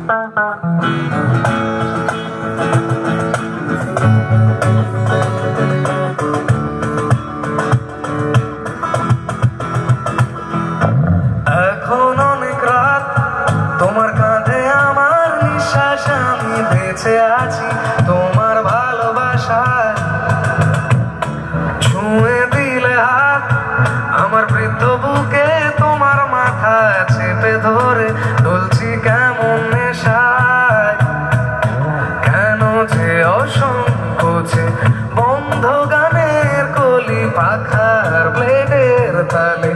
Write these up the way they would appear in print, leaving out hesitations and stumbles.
এখন অনেক রাত, তোমার কাঁধে আমার নিঃশ্বাস, আমি বেঁচে আছি তোমার ভালোবাসায়। ছুঁয়ে দিলে হাত আমার বৃদ্ধ বুকে, তোমার মাথা চেপে ধরে ডলছি কেমন নেশায়। কেন যে অসংকোচে বন্ধ গানের কলি পাখার ব্লেডের তালে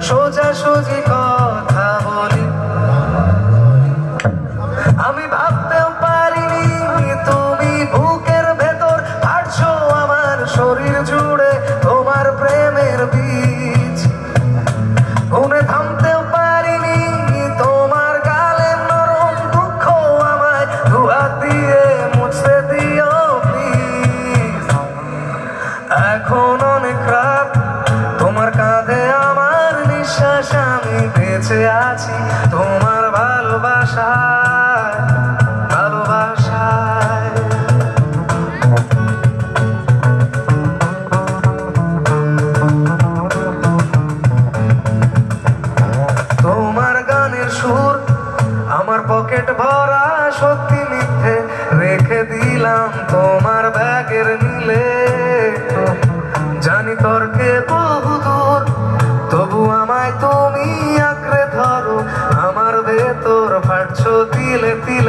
সোজাসুজি কথা বলি। আমি ভাবতেও পারিনি তুমি বুকের ভেতর হাঁটছো আমার শরীর জুড়ে তোমার প্রেমের বীজ। গুনে থামতেও পারিনি তোমার গালের নরম দুঃখ, আমায় দুহাত দিয়ে মুছতে দিও প্লিজ। এখন অনেক রাত, তোমার কাঁধে আমার নিঃশ্বাস, আমি বেঁচে আছি তোমার ভালোবাসায়, ভালোবাসায়। তোমার গানের সুর আমার পকেট ভরা, সত্যি মিথ্যে রেখে দিলাম তোমার ব্যাগের নিলে। জানি তর্কে বহু দূর, তবু আমায় তুমি আঁকড়ে ধরো, আমার ভেতর ফাটছো তিলে তিলে।